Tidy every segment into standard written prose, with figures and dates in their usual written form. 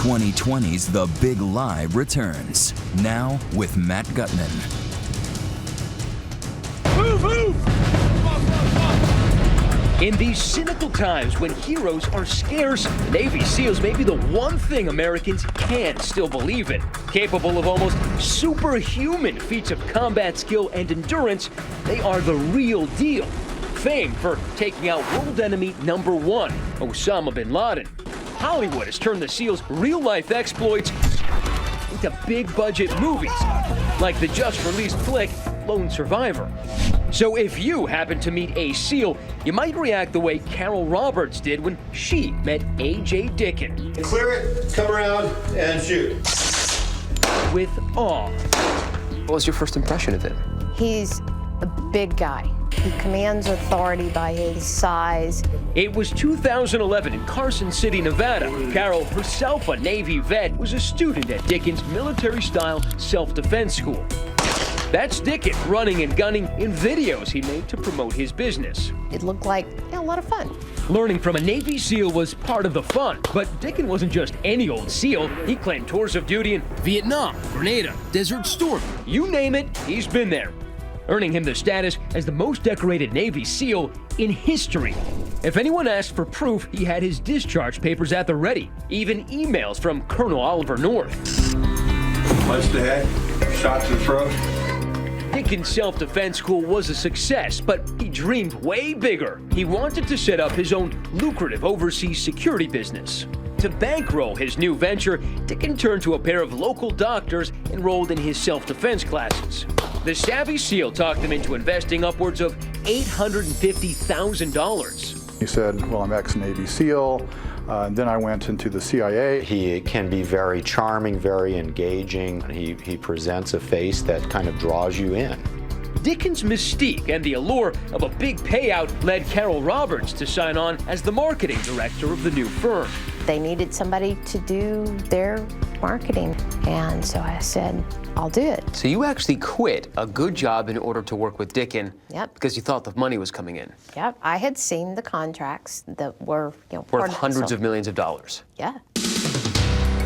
2020's The Big Lie returns, now with Matt Gutman. Move, move! In these cynical times when heroes are scarce, Navy SEALs may be the one thing Americans can still believe in. Capable of almost superhuman feats of combat skill and endurance, they are the real deal. Famed for taking out world enemy number one, Osama bin Laden. Hollywood has turned the SEALs' real-life exploits into big-budget movies, like the just-released flick Lone Survivor. So if you happen to meet a SEAL, you might react the way Carol Roberts did when she met A.J. Dickin. Clear it, come around, and shoot. With awe. What was your first impression of him? He's a big guy. He commands authority by his size. It was 2011 in Carson City, Nevada. Carol, herself a Navy vet, was a student at Dickin's military-style self-defense school. That's Dickin running and gunning in videos he made to promote his business. It looked like a lot of fun. Learning from a Navy SEAL was part of the fun, but Dickin wasn't just any old SEAL. He claimed tours of duty in Vietnam, Grenada, Desert Storm. You name it, he's been there, earning him the status as the most decorated Navy SEAL in history. If anyone asked for proof, he had his discharge papers at the ready, even emails from Colonel Oliver North. Punch to the head, shot to the throat. Dickin's self-defense school was a success, but he dreamed way bigger. He wanted to set up his own lucrative overseas security business. To bankroll his new venture, Dickin turned to a pair of local doctors enrolled in his self-defense classes. The savvy SEAL talked him into investing upwards of $850,000. He said, well, I'm ex-Navy SEAL. Then I went into the CIA. He can be very charming, very engaging. He presents a face that kind of draws you in. Dickin's mystique and the allure of a big payout led Carol Roberts to sign on as the marketing director of the new firm. They needed somebody to do their marketing, and so I said, I'll do it. So you actually quit a good job in order to work with Dickin. Yep. Because you thought the money was coming in. Yep, I had seen the contracts that were, part Worth of hundreds of millions of dollars. Yeah.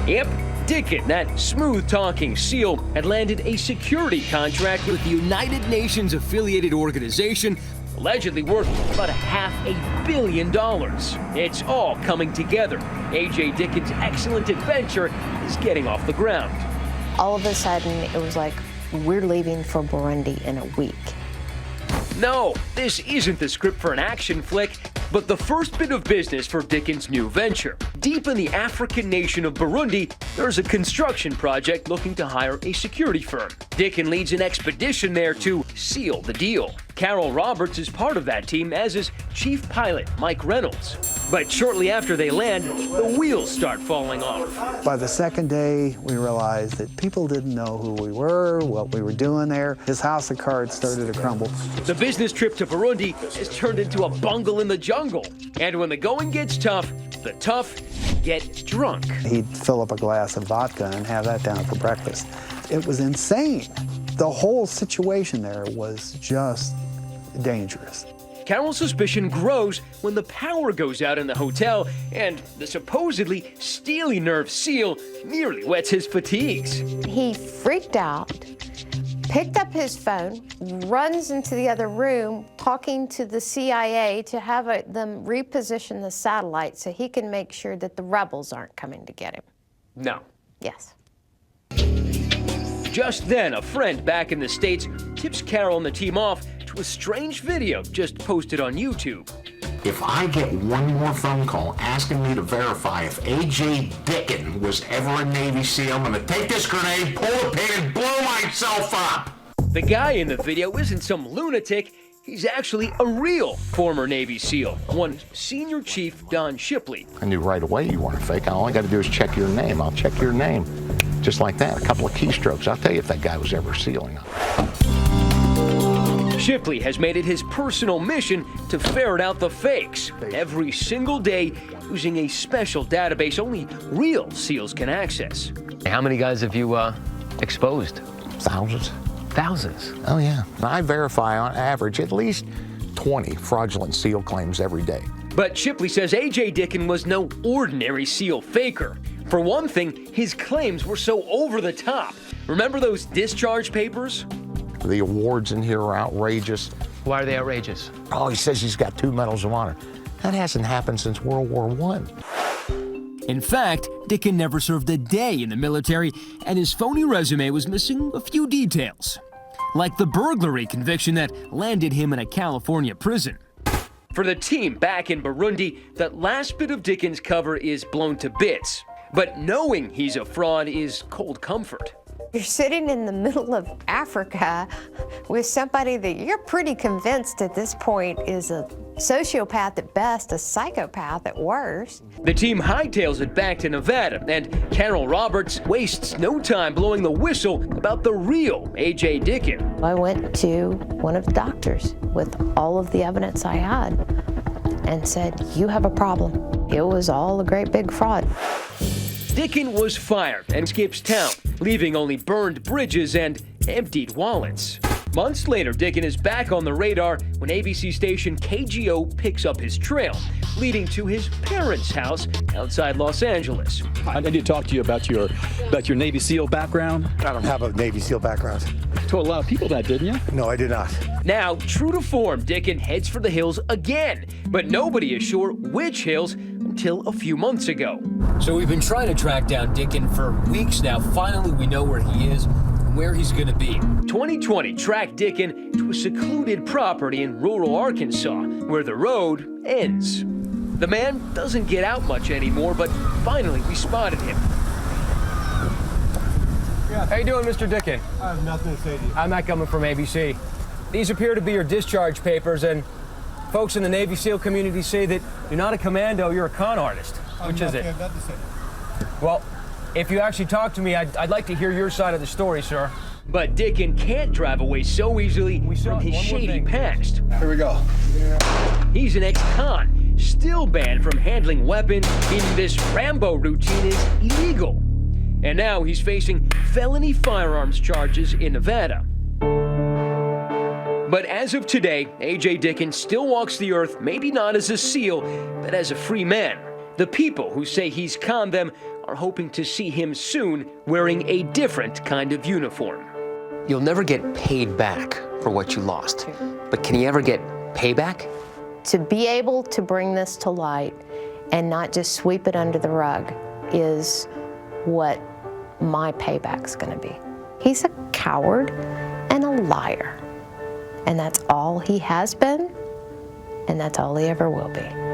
Yep, Dickin, that smooth-talking SEAL, had landed a security contract with the United Nations affiliated organization, allegedly worth about $500 million. It's all coming together. A.J. Dickin's excellent adventure is getting off the ground. All of a sudden, it was like, we're leaving for Burundi in a week. No, this isn't the script for an action flick, but the first bit of business for Dickin's new venture. Deep in the African nation of Burundi, there's a construction project looking to hire a security firm. Dickin leads an expedition there to seal the deal. Carol Roberts is part of that team, as is chief pilot Mike Reynolds. But shortly after they land, the wheels start falling off. By the second day, we realized that people didn't know who we were, what we were doing there. His house of cards started to crumble. The business trip to Burundi has turned into a bungle in the jungle. And when the going gets tough, the tough get drunk. He'd fill up a glass of vodka and have that down for breakfast. It was insane. The whole situation there was just dangerous. Carol's suspicion grows when the power goes out in the hotel and the supposedly steely-nerved SEAL nearly wets his fatigues. He freaked out, picked up his phone, runs into the other room, talking to the CIA to have them reposition the satellite so he can make sure that the rebels aren't coming to get him. No. Yes. Just then, a friend back in the States tips Carol and the team off to a strange video just posted on YouTube. If I get one more phone call asking me to verify if A.J. Dickin was ever a Navy SEAL, I'm gonna take this grenade, pull the pin, and blow myself up! The guy in the video isn't some lunatic. He's actually a real former Navy SEAL, one Senior Chief Don Shipley. I knew right away you weren't a fake. All I gotta do is check your name. I'll check your name. Just like that, a couple of keystrokes. I'll tell you if that guy was ever sealing. Shipley has made it his personal mission to ferret out the fakes every single day using a special database only real SEALs can access. How many guys have you exposed? Thousands. Thousands. Oh, yeah. I verify on average at least 20 fraudulent SEAL claims every day. But Shipley says A.J. Dickin was no ordinary SEAL faker. For one thing, his claims were so over the top. Remember those discharge papers? The awards in here are outrageous. Why are they outrageous? Oh, he says he's got 2 medals of honor. That hasn't happened since World War I. In fact, Dicken never served a day in the military, and his phony resume was missing a few details, like the burglary conviction that landed him in a California prison. For the team back in Burundi, that last bit of Dicken's cover is blown to bits. But knowing he's a fraud is cold comfort. You're sitting in the middle of Africa with somebody that you're pretty convinced at this point is a sociopath at best, a psychopath at worst. The team hightails it back to Nevada, and Carol Roberts wastes no time blowing the whistle about the real A.J. Dicken. I went to one of the doctors with all of the evidence I had and said, you have a problem. It was all a great big fraud. Dicken was fired and skips town, leaving only burned bridges and emptied wallets. Months later, Dicken is back on the radar when ABC station KGO picks up his trail, leading to his parents' house outside Los Angeles. I need to talk to you about your Navy SEAL background. I don't have a Navy SEAL background. You told a lot of people that, didn't you? No, I did not. Now, true to form, Dicken heads for the hills again, but nobody is sure which hills until a few months ago. So we've been trying to track down Dicken for weeks now. Finally, we know where he is and where he's going to be. 2020 tracked Dicken to a secluded property in rural Arkansas, where the road ends. The man doesn't get out much anymore, but finally we spotted him. How you doing, Mr. Dicken? I have nothing to say to you. I'm not coming from ABC. These appear to be your discharge papers, and folks in the Navy SEAL community say that you're not a commando, you're a con artist. Which is it? I have nothing to say. Well, if you actually talk to me, I'd like to hear your side of the story, sir. But Dicken can't drive away so easily from his shady past. Here we go. He's an ex-con, still banned from handling weapons, meaning this Rambo routine is illegal. And now he's facing felony firearms charges in Nevada. But as of today, A.J. Dicken still walks the earth, maybe not as a SEAL, but as a free man. The people who say he's conned them are hoping to see him soon wearing a different kind of uniform. You'll never get paid back for what you lost, but can you ever get payback? To be able to bring this to light and not just sweep it under the rug is what my payback's going to be. He's a coward and a liar, and that's all he has been, and that's all he ever will be.